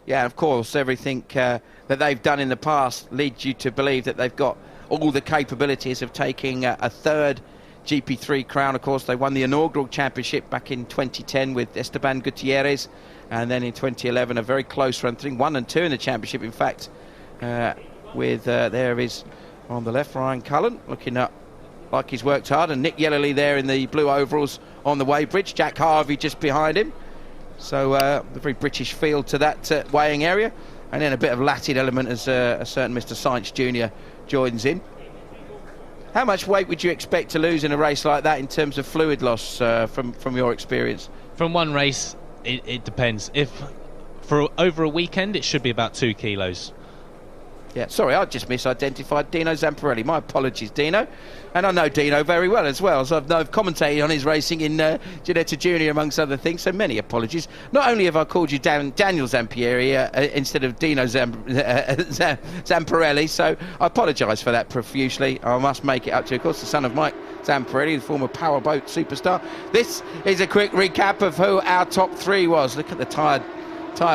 Yeah, of course, everything that they've done in the past leads you to believe that they've got all the capabilities of taking a 3rd GP3 crown. Of course, they won the inaugural championship back in 2010 with Esteban Gutierrez, and then in 2011 a very close run, I think 1 and 2 in the championship. In fact, with there is on the left Ryan Cullen looking up like he's worked hard. And Nick Yellerley there in the blue overalls on the weighbridge. Jack Harvey just behind him. So a very British feel to that weighing area. And then a bit of Latin element as a certain Mr. Science Jr. joins in. How much weight would you expect to lose in a race like that in terms of fluid loss from your experience? From one race, it depends. If for over a weekend, it should be about 2 kilos. Yeah, sorry, I just misidentified Dino Zamparelli. My apologies, Dino. And I know Dino very well as well, so I've commentated on his racing in Ginetta Junior, amongst other things, so many apologies. Not only have I called you Daniel Zampieri instead of Dino Zamparelli, so I apologise for that profusely. I must make it up to you. Of course, the son of Mike Zamparelli, the former powerboat superstar. This is a quick recap of who our top 3 was. Look at the tyre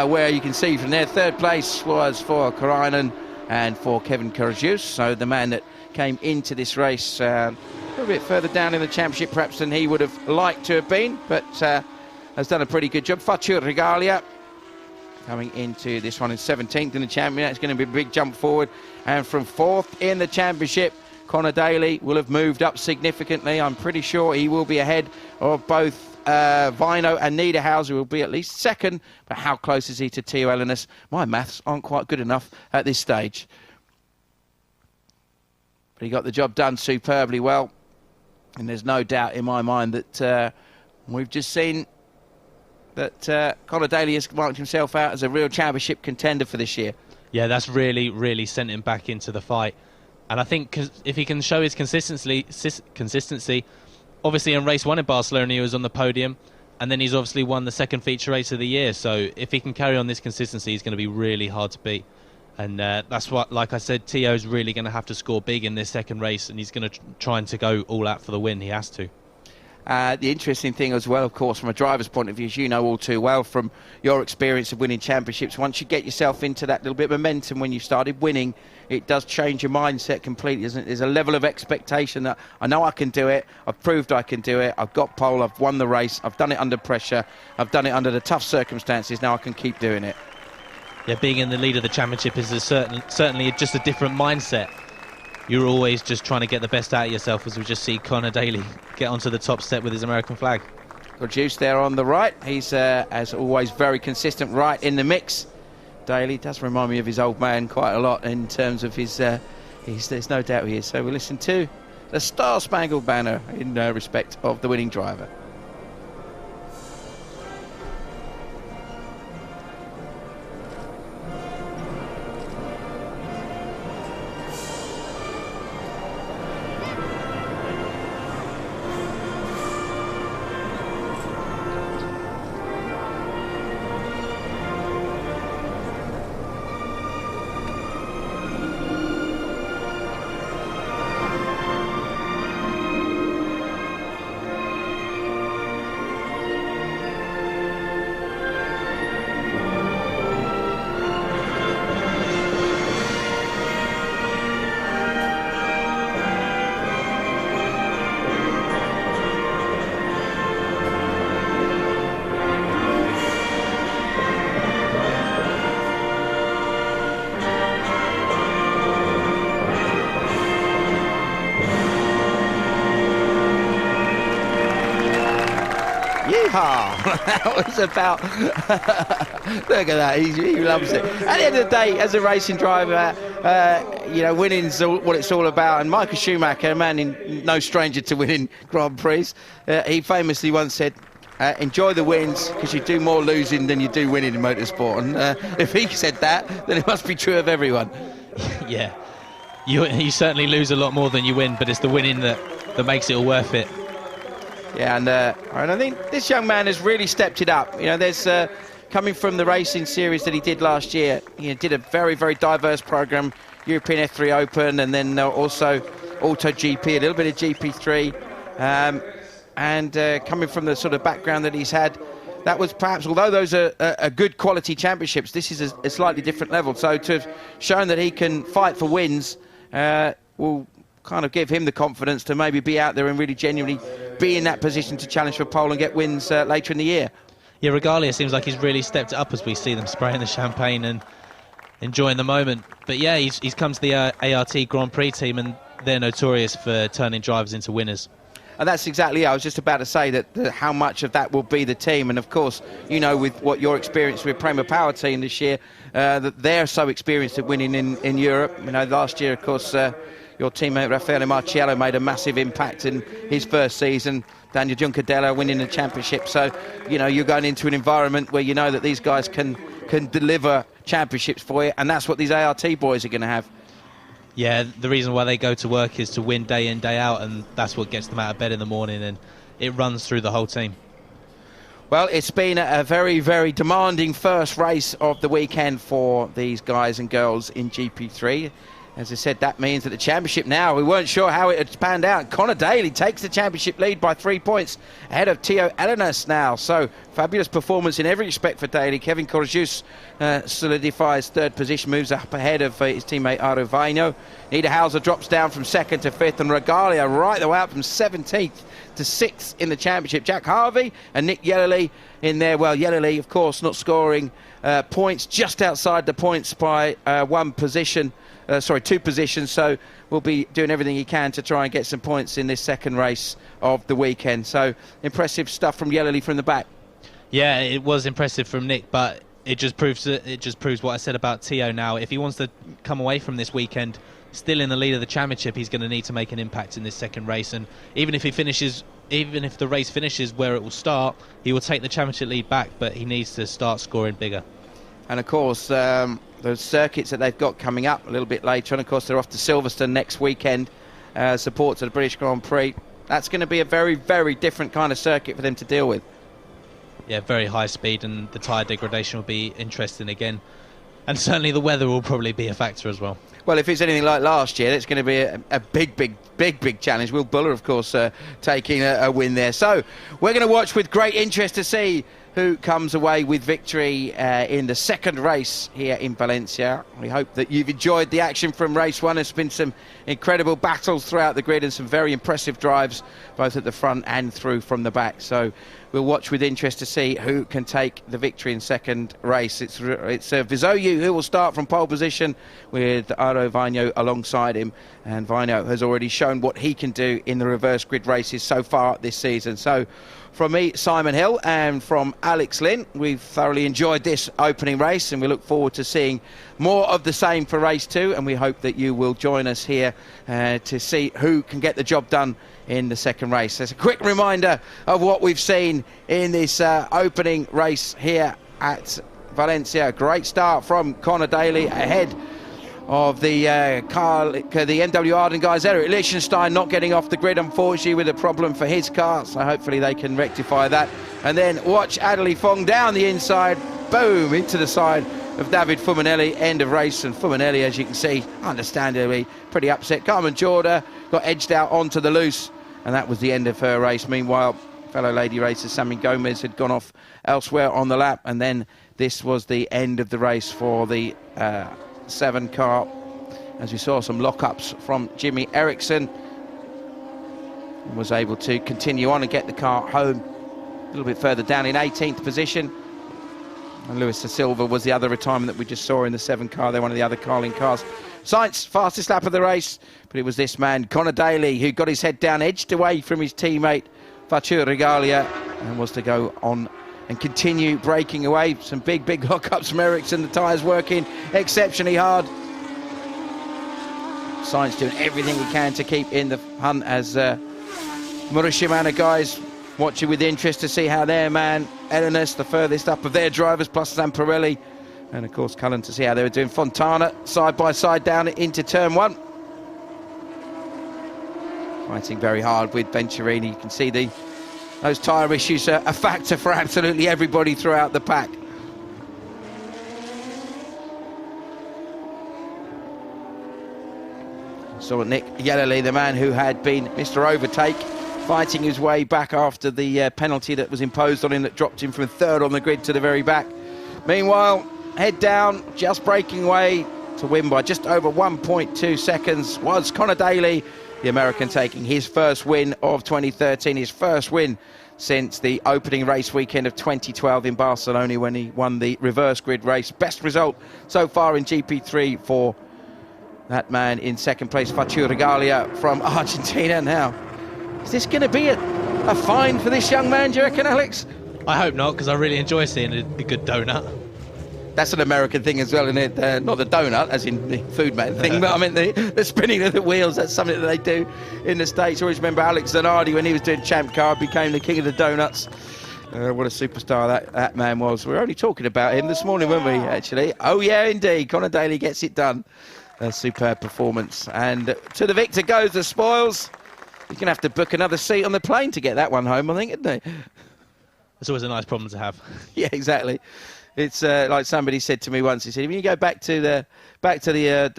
wear you can see from there. Third place was for Karainen and for Kevin Kurajus, so the man that came into this race a little bit further down in the championship perhaps than he would have liked to have been, but has done a pretty good job. Faccio Regalia coming into this one in 17th in the championship. It's going to be a big jump forward, and from 4th in the championship, Connor Daly will have moved up significantly. I'm pretty sure he will be ahead of both Vino and Niederhauser. Will be at least 2nd, but how close is he to Theo Elenis? My maths aren't quite good enough at this stage. But he got the job done superbly well, and there's no doubt in my mind that we've just seen that Connor Daly has marked himself out as a real championship contender for this year. Yeah, that's really, really sent him back into the fight. And I think if he can show his consistency, obviously in race 1 in Barcelona he was on the podium, and then he's obviously won the 2nd feature race of the year. So if he can carry on this consistency, he's going to be really hard to beat. And that's what, like I said, Tio's really going to have to score big in this 2nd race, and he's going to try to go all out for the win. He has to. The interesting thing as well, of course, from a driver's point of view, as you know all too well from your experience of winning championships, once you get yourself into that little bit of momentum when you started winning, it does change your mindset completely, isn't it? There's a level of expectation that I know I can do it, I've proved I can do it, I've got pole, I've won the race, I've done it under pressure, I've done it under the tough circumstances, now I can keep doing it. Yeah, being in the lead of the championship is certainly just a different mindset. You're always just trying to get the best out of yourself, as we just see Connor Daly get onto the top step with his American flag. Got Juice there on the right. He's, as always, very consistent right in the mix. Daly does remind me of his old man quite a lot in terms of his there's no doubt he is. So we listen to the Star Spangled Banner in respect of the winning driver. That was about look at that, he loves it. At the end of the day, as a racing driver, you know, winning's what it's all about. And Michael Schumacher, a man no stranger to winning Grand Prix, he famously once said, enjoy the wins, because you do more losing than you do winning in motorsport. And if he said that, then it must be true of everyone. Yeah, you certainly lose a lot more than you win, but it's the winning that makes it all worth it. Yeah, and I think this young man has really stepped it up. You know, there's coming from the racing series that he did last year. He did a very, very diverse program, European F3 Open, and then also Auto GP, a little bit of GP3, and coming from the sort of background that he's had, that was perhaps, although those are good quality championships, this is a slightly different level. So to have shown that he can fight for wins will kind of give him the confidence to maybe be out there and really genuinely be in that position to challenge for pole and get wins later in the year. Yeah, Regalia seems like he's really stepped it up as we see them spraying the champagne and enjoying the moment. But yeah, he's come to the ART Grand Prix team, and they're notorious for turning drivers into winners. And that's exactly it. I was just about to say that how much of that will be the team. And, of course, you know, with what your experience with Prema Power team this year, that they're so experienced at winning in Europe. You know, last year, of course, your teammate Raffaele Marciello made a massive impact in his first season. Daniel Juncadella winning the championship. So, you know, you're going into an environment where you know that these guys can deliver championships for you. And that's what these ART boys are going to have. Yeah, the reason why they go to work is to win day in, day out, and that's what gets them out of bed in the morning, and it runs through the whole team. Well, it's been a very, very demanding first race of the weekend for these guys and girls in GP3. As I said, that means that the championship now, we weren't sure how it had panned out. Connor Daly takes the championship lead by 3 points ahead of Theo Elenas now. So, fabulous performance in every respect for Daly. Kevin Corjus solidifies third position, moves up ahead of his teammate Aro Vaino. Niederhauser drops down from second to fifth, and Regalia right the way up from 17th to 6th in the championship. Jack Harvey and Nick Yellowly in there. Well, Yellowly, of course, not scoring points, just outside the points by 2 positions, so we'll be doing everything he can to try and get some points in this second race of the weekend. So impressive stuff from Yellowly from the back. Yeah, it was impressive from Nick, but it just proves what I said about Tio now. If he wants to come away from this weekend still in the lead of the championship, he's going to need to make an impact in this second race, and even if the race finishes where it will start, he will take the championship lead back, but he needs to start scoring bigger. And of course, those circuits that they've got coming up a little bit later, and of course they're off to Silverstone next weekend, support to the British Grand Prix. That's going to be a very, very different kind of circuit for them to deal with. Yeah, very high speed, and the tyre degradation will be interesting again. And certainly the weather will probably be a factor as well. Well, if it's anything like last year, it's going to be a big challenge. Will Buller, of course, taking a win there. So we're going to watch with great interest to see who comes away with victory in the second race here in Valencia. We hope that you've enjoyed the action from race one. There's been some incredible battles throughout the grid and some very impressive drives, both at the front and through from the back. So we'll watch with interest to see who can take the victory in second race. It's Vizoyu who will start from pole position with Aro Vaino alongside him. And Vaino has already shown what he can do in the reverse grid races so far this season. So from me, Simon Hill, and from Alex Lynn, we've thoroughly enjoyed this opening race, and we look forward to seeing more of the same for race 2, and we hope that you will join us here to see who can get the job done in the second race. There's a quick reminder of what we've seen in this opening race here at Valencia. Great start from Connor Daly ahead of the MW Arden guys. Eric Lichtenstein not getting off the grid, unfortunately, with a problem for his car, so hopefully they can rectify that. And then watch Adelie Fong down the inside, boom, into the side of David Fumanelli, end of race. And Fumanelli, as you can see, understandably pretty upset. Carmen Jorda got edged out onto the loose, and that was the end of her race. Meanwhile, fellow lady racer Sammy Gomez had gone off elsewhere on the lap, and then this was the end of the race for the 7 car, as we saw some lockups from Jimmy Eriksson, and was able to continue on and get the car home a little bit further down in 18th position. And Luis da Silva was the other retirement that we just saw in the 7 car. They're one of the other Carling cars. Sainz, fastest lap of the race, but it was this man, Connor Daly, who got his head down, edged away from his teammate Fatur Regalia, and was to go on and continue breaking away. Some big lockups from Ericsson. The tyres working exceptionally hard. Sainz doing everything he can to keep in the hunt, as Murashimana guys watching with interest to see how their man Elenas, the furthest up of their drivers, plus Zamparelli, and of course Cullen, to see how they were doing. Fontana side by side down into turn 1. Fighting very hard with Venturini. You can see those tyre issues are a factor for absolutely everybody throughout the pack. So Nick Yellowly, the man who had been Mr. Overtake, fighting his way back after the penalty that was imposed on him that dropped him from 3rd on the grid to the very back. Meanwhile, head down, just breaking away to win by just over 1.2 seconds was Connor Daly, the American, taking his first win of 2013, his first win since the opening race weekend of 2012 in Barcelona, when he won the reverse grid race. Best result so far in GP3 for That man in second place, Fachu Regalia from Argentina. Now, is this going to be a fine for this young man, do you reckon, Alex? I hope not, because I really enjoy seeing a good donut. That's an American thing as well, isn't it? Not the donut, as in the food man thing, but I mean the spinning of the wheels. That's something that they do in the States. I always remember Alex Zanardi, when he was doing Champ Car, became the king of the donuts. What a superstar that man was. We were only talking about him this morning, weren't we, actually? Oh, yeah, indeed. Conor Daly gets it done. A superb performance. And to the victor goes the spoils. He's going to have to book another seat on the plane to get that one home, I think, isn't he? It's always a nice problem to have. Yeah, exactly. It's like somebody said to me once. He said, if you go back to the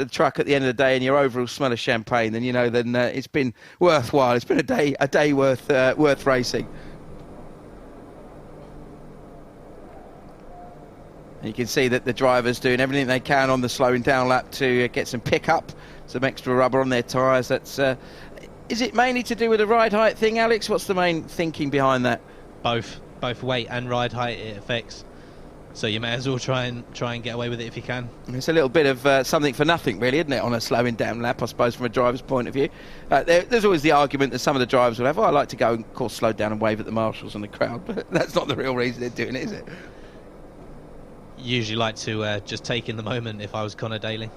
truck at the end of the day and your overall smell of champagne, then then it's been worthwhile. It's been a day worth racing. And you can see that the drivers doing everything they can on the slowing down lap to get some pickup, some extra rubber on their tyres. That's is it mainly to do with the ride height thing, Alex? What's the main thinking behind that? Both weight and ride height it affects. So you may as well try and get away with it if you can. It's a little bit of something for nothing, really, isn't it, on a slowing down lap, I suppose, from a driver's point of view. There's always the argument that some of the drivers will have, I like to go and, of course, slow down and wave at the marshals and the crowd, but that's not the real reason they're doing it, is it? Usually like to just take in the moment if I was Conor Daly.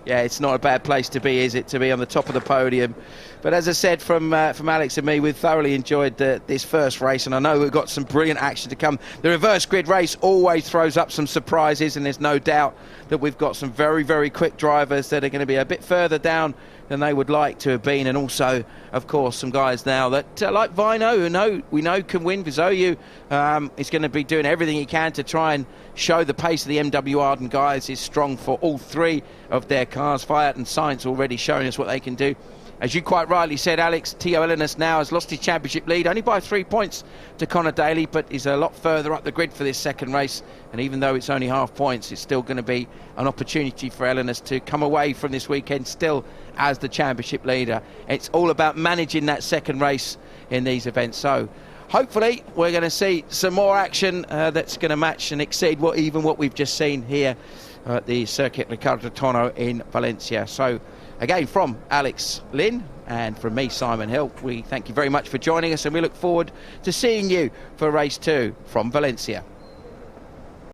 Yeah, it's not a bad place to be, is it, to be on the top of the podium. But as I said, from Alex and me, we've thoroughly enjoyed this first race, and I know we've got some brilliant action to come. The reverse grid race always throws up some surprises, and there's no doubt that we've got some very, very quick drivers that are going to be a bit further down than they would like to have been, and also, of course, some guys now that, like Vino, who we know can win. Vizoyu is going to be doing everything he can to try and show the pace of the MW Arden guys is strong for all three of their cars. Fiat and Sainz already showing us what they can do. As you quite rightly said, Alex, Tio Ellinas now has lost his championship lead, only by 3 points to Conor Daly, but is a lot further up the grid for this second race. And even though it's only half points, it's still going to be an opportunity for Ellinas to come away from this weekend still as the championship leader. It's all about managing that second race in these events. So hopefully we're going to see some more action that's going to match and exceed what we've just seen here at the Circuit Ricardo Tono in Valencia. So again, from Alex Lynn and from me, Simon Hill, we thank you very much for joining us, and we look forward to seeing you for race 2 from Valencia.